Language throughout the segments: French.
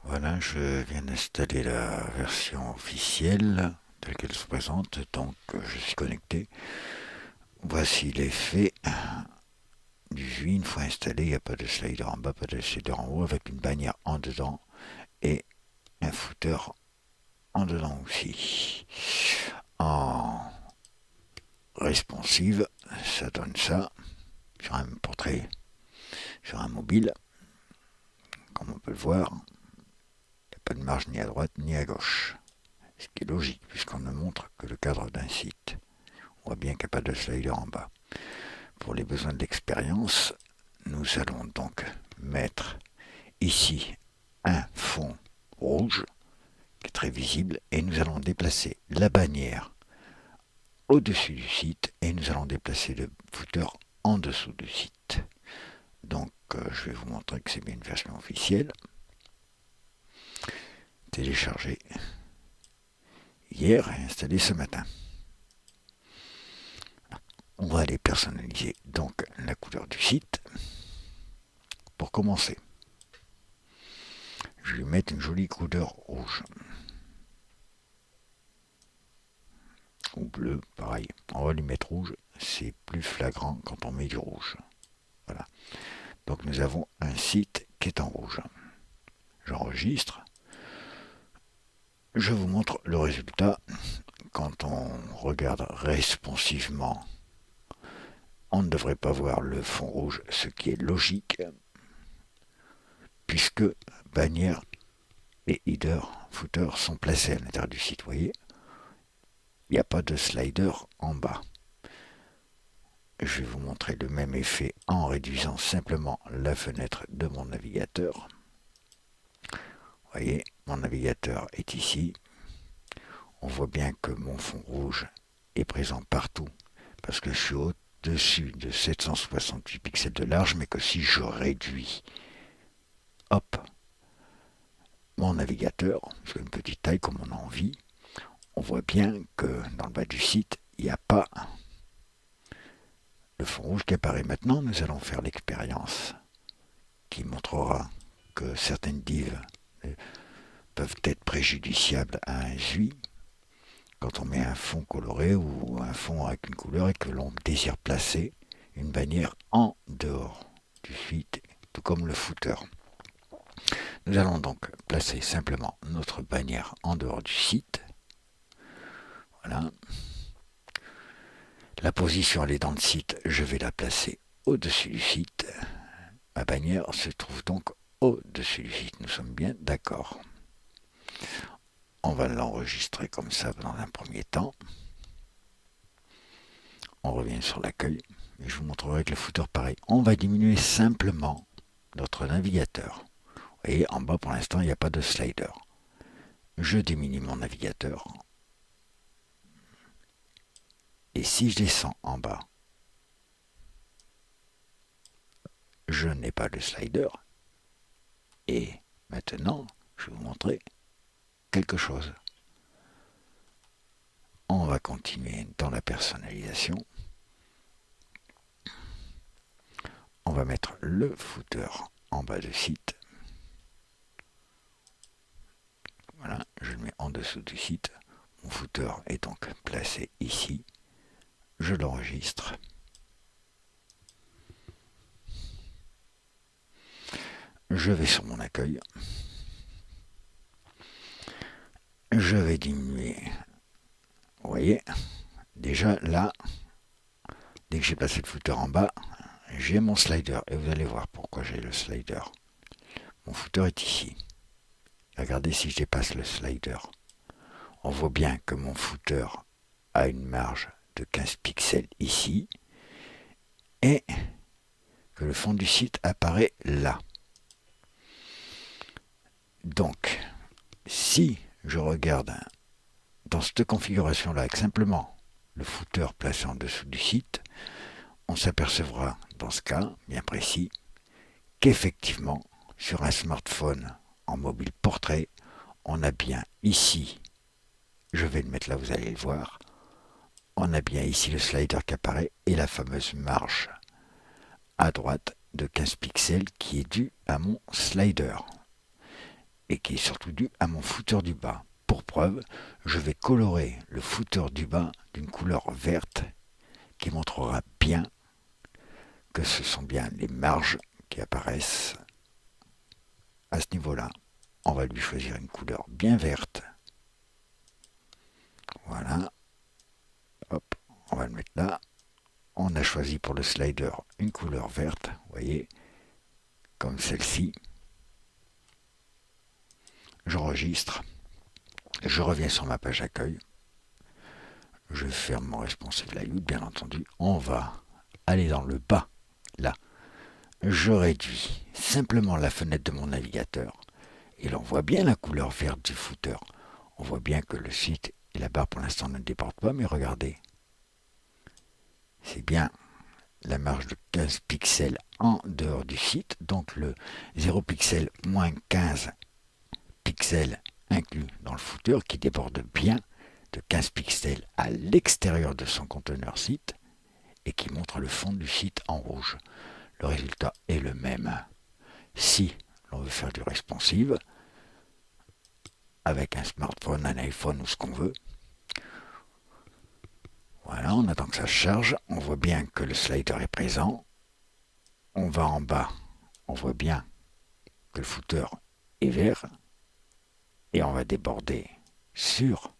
Voilà, je viens d'installer la version officielle telle qu'elle se présente, donc je suis connecté. Voici l'effet du Vue. Une fois installé, il n'y a pas de slider en bas, pas de slider en haut, avec une bannière en dedans et un footer en dedans aussi. En responsive, ça donne ça sur un portrait, sur un mobile, comme on peut le voir. Il n'y a pas de marge ni à droite ni à gauche. Ce qui est logique, puisqu'on ne montre que le cadre d'un site. On voit bien qu'il n'y a pas de slider en bas. Pour les besoins de l'expérience, nous allons donc mettre ici un fond rouge qui est très visible et nous allons déplacer la bannière au-dessus du site et nous allons déplacer le footer en dessous du site. Donc je vais vous montrer que c'est bien une version officielle. Téléchargée hier et installée ce matin. On va aller personnaliser donc la couleur du site. Pour commencer, je vais lui mettre une jolie couleur rouge. Ou bleu, pareil. On va lui mettre rouge, c'est plus flagrant quand on met du rouge. Voilà. Donc nous avons un site qui est en rouge. J'enregistre. Je vous montre le résultat. Quand on regarde responsivement, on ne devrait pas voir le fond rouge, ce qui est logique, puisque bannière et header, footer sont placés à l'intérieur du site. Vous voyez, il n'y a pas de slider en bas. Je vais vous montrer le même effet en réduisant simplement la fenêtre de mon navigateur. Vous voyez, mon navigateur est ici. On voit bien que mon fond rouge est présent partout parce que je suis au-dessus de 768 pixels de large, mais que si je réduis, hop, mon navigateur, sur une petite taille comme on a envie, on voit bien que dans le bas du site, il n'y a pas le fond rouge qui apparaît. Maintenant, nous allons faire l'expérience qui montrera que certaines divs peuvent être préjudiciables à un SUI quand on met un fond coloré ou un fond avec une couleur et que l'on désire placer une bannière en dehors du site, tout comme le footer. Nous allons donc placer simplement notre bannière en dehors du site. Voilà. La position, elle est dans le site, je vais la placer au-dessus du site. Ma bannière se trouve donc au-dessus du site, nous sommes bien d'accord. On va l'enregistrer comme ça dans un premier temps. On revient sur l'accueil et je vous montrerai avec le footer pareil. On va diminuer simplement notre navigateur. Vous voyez, en bas pour l'instant, il n'y a pas de slider. Je diminue mon navigateur. Et si je descends en bas, je n'ai pas de slider. Et maintenant, je vais vous montrer quelque chose. On va continuer dans la personnalisation. On va mettre le footer en bas du site. Voilà, je le mets en dessous du site. Mon footer est donc placé ici. Je l'enregistre. Je vais sur mon accueil. Je vais diminuer. Vous voyez, déjà là, dès que j'ai placé le footer en bas, j'ai mon slider. Et vous allez voir pourquoi j'ai le slider. Mon footer est ici. Regardez si je dépasse le slider. On voit bien que mon footer a une marge de 15 pixels ici et que le fond du site apparaît là. Donc, si je regarde dans cette configuration-là avec simplement le footer placé en dessous du site, on s'apercevra dans ce cas bien précis qu'effectivement, sur un smartphone en mobile portrait, on a bien ici, je vais le mettre là, vous allez le voir, on a bien ici le slider qui apparaît et la fameuse marge à droite de 15 pixels qui est due à mon slider. et qui est surtout dû à mon footer du bas. Pour preuve, je vais colorer le footer du bas d'une couleur verte qui montrera bien que ce sont bien les marges qui apparaissent à ce niveau-là. On va lui choisir une couleur bien verte. Voilà. Hop, on va le mettre là. On a choisi pour le slider une couleur verte, vous voyez, comme celle-ci. J'enregistre. Je reviens sur ma page accueil. Je ferme mon responsive layout, bien entendu. On va aller dans le bas, là. Je réduis simplement la fenêtre de mon navigateur. Et l'on voit bien la couleur verte du footer. On voit bien que le site et la barre pour l'instant ne débordent pas, mais regardez. C'est bien la marge de 15 pixels en dehors du site. Donc le 0 pixel moins 15 pixels inclus dans le footer qui déborde bien de 15 pixels à l'extérieur de son conteneur site et qui montre le fond du site en rouge. Le résultat est le même. Si l'on veut faire du responsive avec un smartphone, un iPhone ou ce qu'on veut, voilà, on attend que ça se charge. On voit bien que le slider est présent. On va en bas. On voit bien que le footer est vert. Et on va déborder sur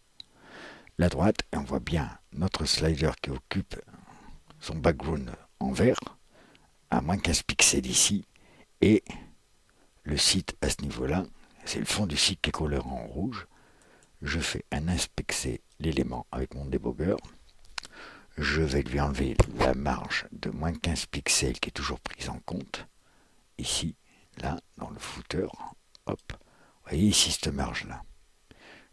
la droite. Et on voit bien notre slider qui occupe son background en vert, à moins 15 pixels ici. Et le site à ce niveau-là, c'est le fond du site qui est coloré en rouge. Je fais un inspecter l'élément avec mon débogger. Je vais lui enlever la marge de moins 15 pixels qui est toujours prise en compte. Ici, là, dans le footer. Hop. Vous voyez ici cette marge-là.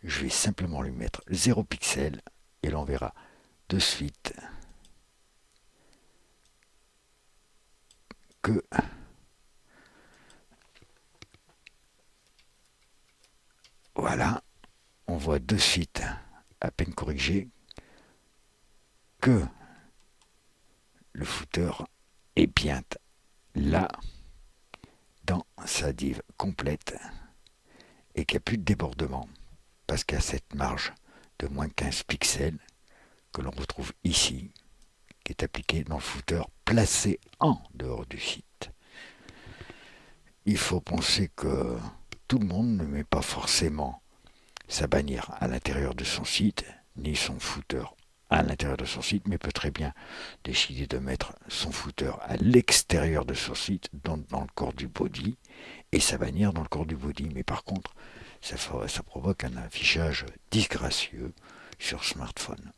Je vais simplement lui mettre 0 pixel et l'on verra de suite que voilà, on voit de suite, à peine corrigé, que le footer est bien là, dans sa div complète, et qu'il n'y a plus de débordement, parce qu'il y a cette marge de moins 15 pixels que l'on retrouve ici, qui est appliquée dans le footer placé en dehors du site. Il faut penser que tout le monde ne met pas forcément sa bannière à l'intérieur de son site, ni son footer à l'intérieur de son site, mais peut très bien décider de mettre son footer à l'extérieur de son site, dans le corps du body, et sa bannière dans le corps du body. Mais par contre, ça provoque un affichage disgracieux sur smartphone.